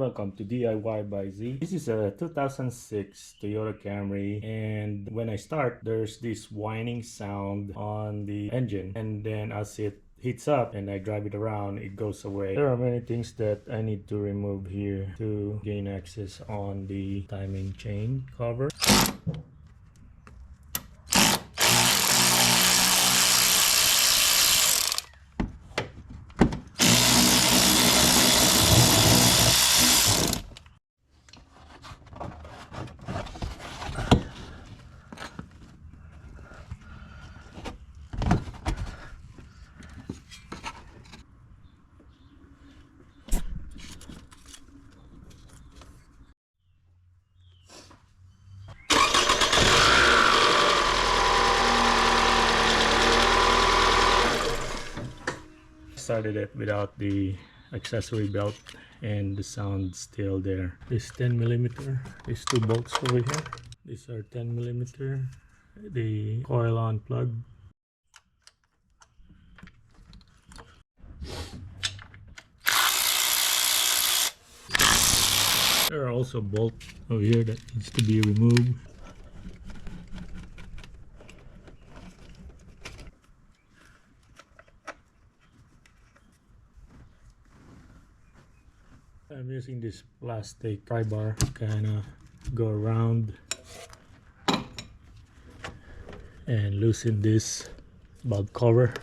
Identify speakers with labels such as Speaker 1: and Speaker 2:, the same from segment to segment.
Speaker 1: welcome to DIY by Z. This is a 2006 Toyota Camry, and when I start, there's this whining sound on the engine, and then as it heats up and I drive it around, it goes away. There are many things that I need to remove here to gain access on the timing chain cover. Started it without the accessory belt and the sound still there. This 10mm, these two bolts over here, these are 10mm, the coil on plug. There are also bolts over here that needs to be removed. I'm using this plastic pry bar to kind of go around and loosen this bulb cover.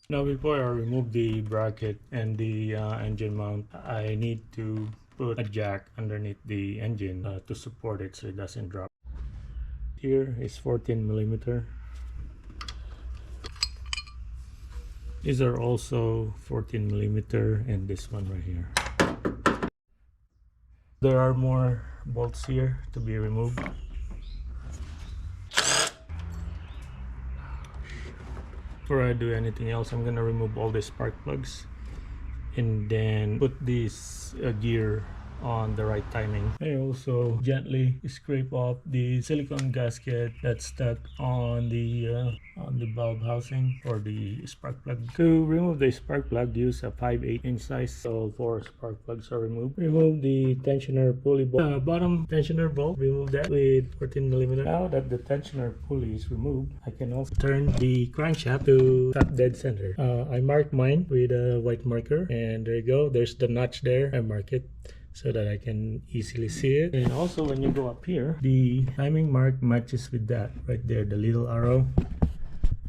Speaker 1: Now before I remove the bracket and the engine mount, I need to put a jack underneath the engine to support it so it doesn't drop. Here is 14mm. These are also 14mm, and this one right here. There are more bolts here to be removed. Before I do anything else, I'm gonna remove all the spark plugs and then put this gear on the right timing. I also gently scrape off the silicone gasket that's stuck on the bulb housing or the spark plug. To remove the spark plug, use a 5/8 inch size. So 4 spark plugs are removed. Remove the tensioner pulley bolt. Bottom tensioner bolt, remove that with 14mm. Now that the tensioner pulley is removed, I can also turn the crankshaft to top dead center. I marked mine with a white marker, and there you go. There's the notch there. I mark it so that I can easily see it. And also when you go up here, the timing mark matches with that right there, the little arrow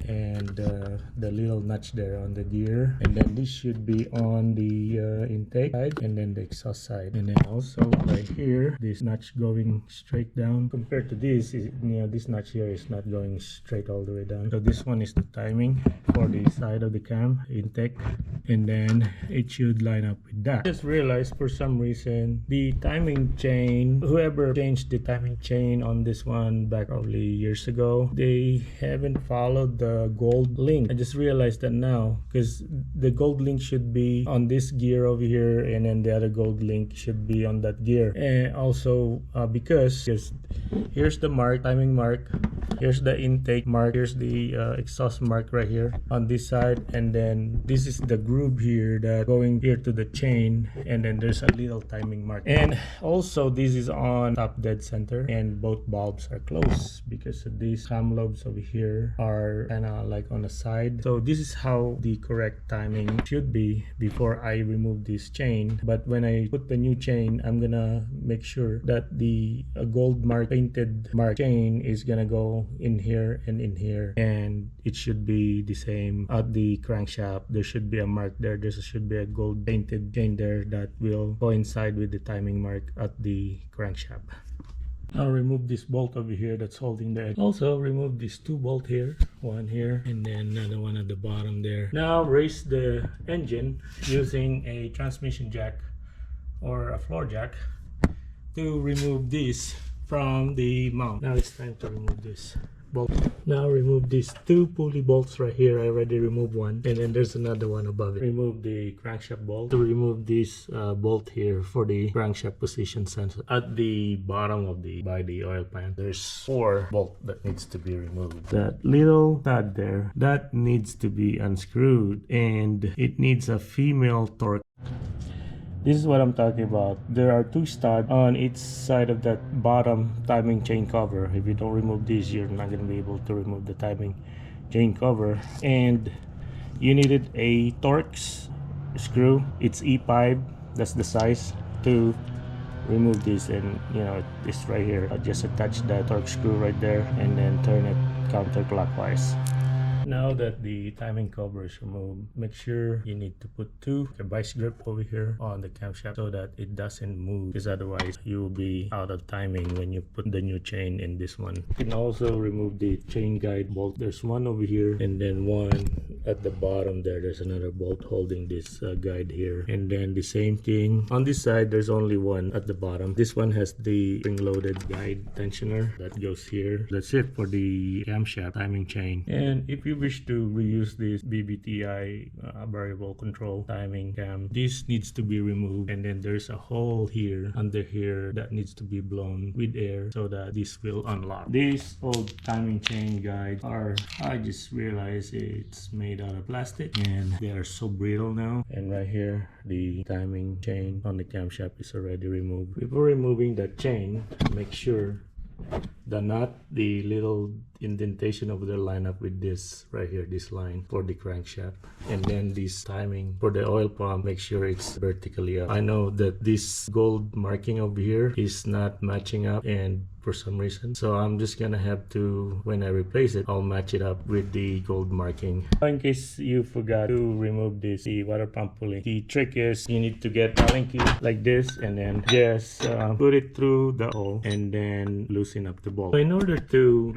Speaker 1: and the little notch there on the gear. And then this should be on the intake side and then the exhaust side. And then also right here, this notch going straight down. Compared to this, this notch here is not going straight all the way down. So this one is the timing for the side of the cam intake, and then it should line up with that. Just realized for some reason the timing chain, whoever changed the timing chain on this one back probably years ago, they haven't followed the gold link. I just realized that now, because the gold link should be on this gear over here, and then the other gold link should be on that gear. And also because here's the mark, timing mark, here's the intake mark, here's the exhaust mark right here on this side, and then this is the groove here that going here to the chain, and then there's a little timing mark. And also this is on top dead center, and both bulbs are closed because these cam lobes over here are kind of like on the side. So this is how the correct timing should be before I remove this chain. But when I put the new chain, I'm gonna make sure that the gold mark painted mark chain is gonna go in here and in here, and it should be the same at the crankshaft. There should be a mark there. There should be a gold painted chain there that will coincide with the timing mark at the crankshaft. Now remove this bolt over here that's holding the edge. Also remove these two bolts here, one here and then another one at the bottom there. Now raise the engine using a transmission jack or a floor jack to remove this from the mount. Now it's time to remove this. bolt. Now remove these two pulley bolts right here. I already removed one, and then there's another one above it. Remove the crankshaft bolt. To remove this bolt here for the crankshaft position sensor at the bottom of the oil pan, there's 4 bolts that needs to be removed. That little stud there, that needs to be unscrewed, and it needs a female torque. This is what I'm talking about. There are 2 studs on each side of that bottom timing chain cover. If you don't remove these, you're not going to be able to remove the timing chain cover. And you needed a Torx screw. It's E5. That's the size to remove this. And you know, this right here. I'll just attach the Torx screw right there and then turn it counterclockwise. Now that the timing cover is removed, make sure you need to put 2 vice grip over here on the camshaft so that it doesn't move, because otherwise you will be out of timing when you put the new chain in this one. You can also remove the chain guide bolt. There's one over here and then one at the bottom there. There's another bolt holding this guide here, and then the same thing on this side. There's only one at the bottom. This one has the spring-loaded guide tensioner that goes here. That's it for the camshaft timing chain. And if you wish to reuse this BBTI variable control timing cam, this needs to be removed, and then there's a hole here under here that needs to be blown with air so that this will unlock. These old timing chain guides are, I just realized it's made out of plastic and they are so brittle now. And right here the timing chain on the camshaft is already removed. Before removing that chain, make sure the nut, the little indentation over there, line up with this right here, this line for the crankshaft. And then this timing for the oil pump, make sure it's vertically up. I know that this gold marking over here is not matching up, and for some reason, so I'm just gonna have to, when I replace it, I'll match it up with the gold marking. In case you forgot to remove this, the water pump pulley, the trick is you need to get Allen key like this and then just put it through the hole and then loosen up the bolt. So in order to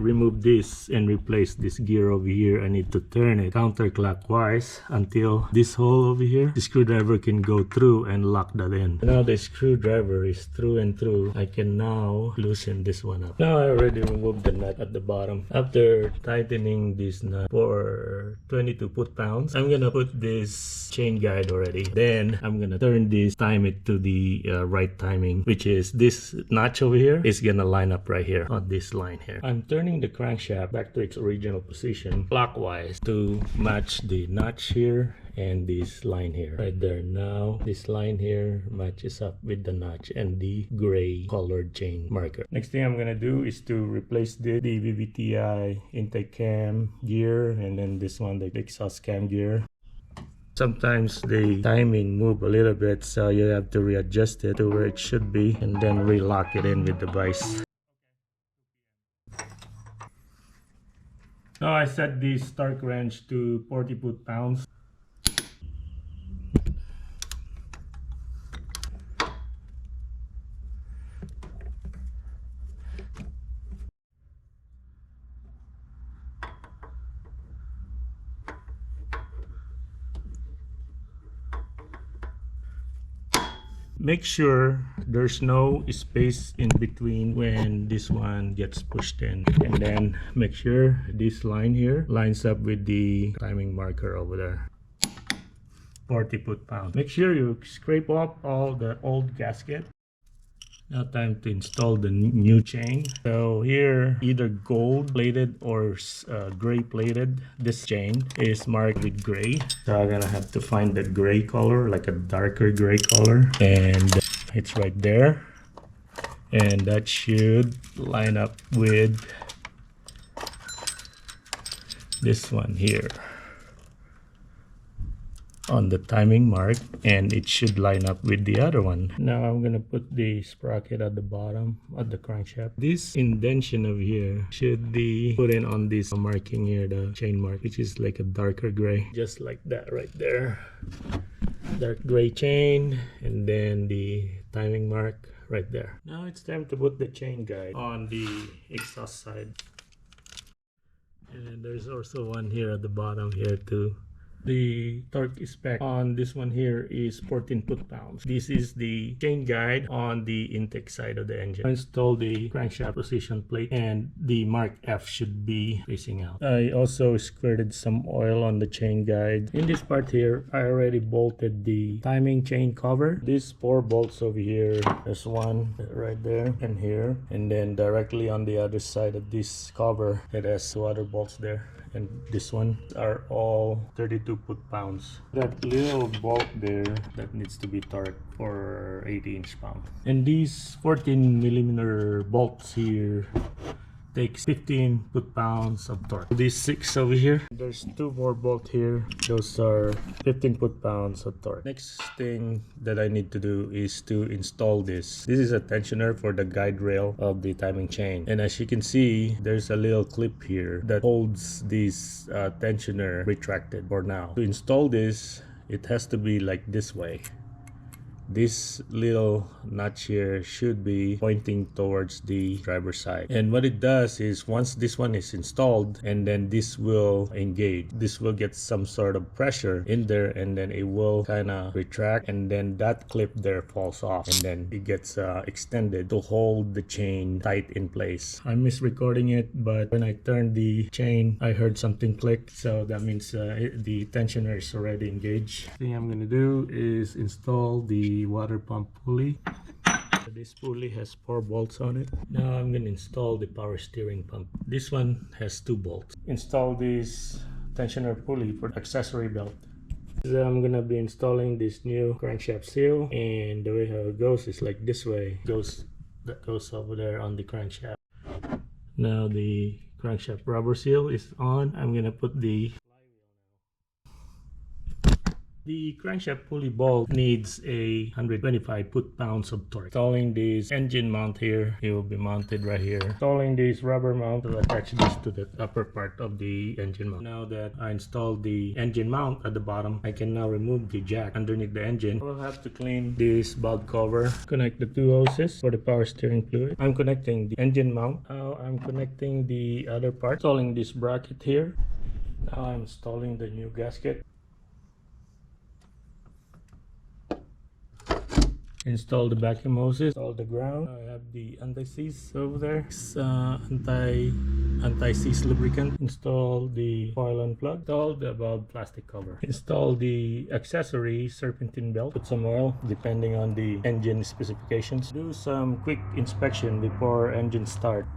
Speaker 1: remove this and replace this gear over here, I need to turn it counterclockwise until this hole over here, the screwdriver can go through and lock that in. Now the screwdriver is through and through. I can now loosen this one up. Now I already removed the nut at the bottom. After tightening this nut for 22 foot-pounds, I'm gonna put this chain guide already. Then I'm gonna turn this, time it to the right timing, which is this notch over here is gonna line up right here on this line here. I'm turning the crankshaft back to its original position clockwise to match the notch here and this line here right there. Now this line here matches up with the notch and the gray colored chain marker. Next thing I'm gonna do is to replace the BBTI intake cam gear, and then this one, the exhaust cam gear. Sometimes the timing move a little bit, so you have to readjust it to where it should be and then relock it in with the vise. Now I set this torque wrench to 40 foot-pounds. Make sure there's no space in between when this one gets pushed in, and then make sure this line here lines up with the timing marker over there. 40 foot-pounds. Make sure you scrape off all the old gasket. Now time to install the new chain. So here, either gold plated or gray plated. This chain is marked with gray, so I'm gonna have to find the gray color, like a darker gray color, and it's right there, and that should line up with this one here on the timing mark, and it should line up with the other one. Now I'm gonna put the sprocket at the bottom of the crankshaft. This indentation over here should be put in on this marking here, the chain mark, which is like a darker gray, just like that right there. Dark gray chain, and then the timing mark right there. Now it's time to put the chain guide on the exhaust side, and there's also one here at the bottom here too. The torque spec on this one here is 14 foot-pounds. This is the chain guide on the intake side of the engine. I installed the crankshaft position plate, and the Mark F should be facing out. I also squirted some oil on the chain guide. In this part here, I already bolted the timing chain cover. These 4 bolts over here, there's one right there and here, and then directly on the other side of this cover, it has 2 other bolts there. And this one are all 32 foot-pounds. That little bolt there, that needs to be torqued for 80 inch-pound. And these 14 millimeter bolts here takes 15 foot-pounds of torque. These 6 over here, there's 2 more bolts here. Those are 15 foot-pounds of torque. Next thing that I need to do is to install this. This is a tensioner for the guide rail of the timing chain. And as you can see, there's a little clip here that holds this tensioner retracted for now. To install this, it has to be like this way. This little notch here should be pointing towards the driver's side, and what it does is once this one is installed and then this will engage, this will get some sort of pressure in there, and then it will kind of retract, and then that clip there falls off, and then it gets extended to hold the chain tight in place. I missed recording it, but when I turned the chain I heard something click, so that means the tensioner is already engaged. The thing I'm gonna do is install the water pump pulley. This pulley has 4 bolts on it. Now I'm going to install the power steering pump. This one has 2 bolts. Install this tensioner pulley for the accessory belt. So I'm going to be installing this new crankshaft seal, and the way how it goes is like this way. That goes over there on the crankshaft. Now the crankshaft rubber seal is on. I'm going to put the crankshaft pulley bolt needs a 125 foot-pounds of torque. Installing this engine mount here, it will be mounted right here. Installing this rubber mount to attach this to the upper part of the engine mount. Now that I installed the engine mount at the bottom, I can now remove the jack underneath the engine. I will have to clean this valve cover, connect the 2 hoses for the power steering fluid. I'm connecting the engine mount. Now I'm connecting the other part, installing this bracket here. Now I'm installing the new gasket. Install the vacuum hoses, install the ground. I have the anti-seize over there. It's anti-seize lubricant. Install the coil and plug. Install the valve plastic cover. Install the accessory serpentine belt. Put some oil depending on the engine specifications. Do some quick inspection before engine start.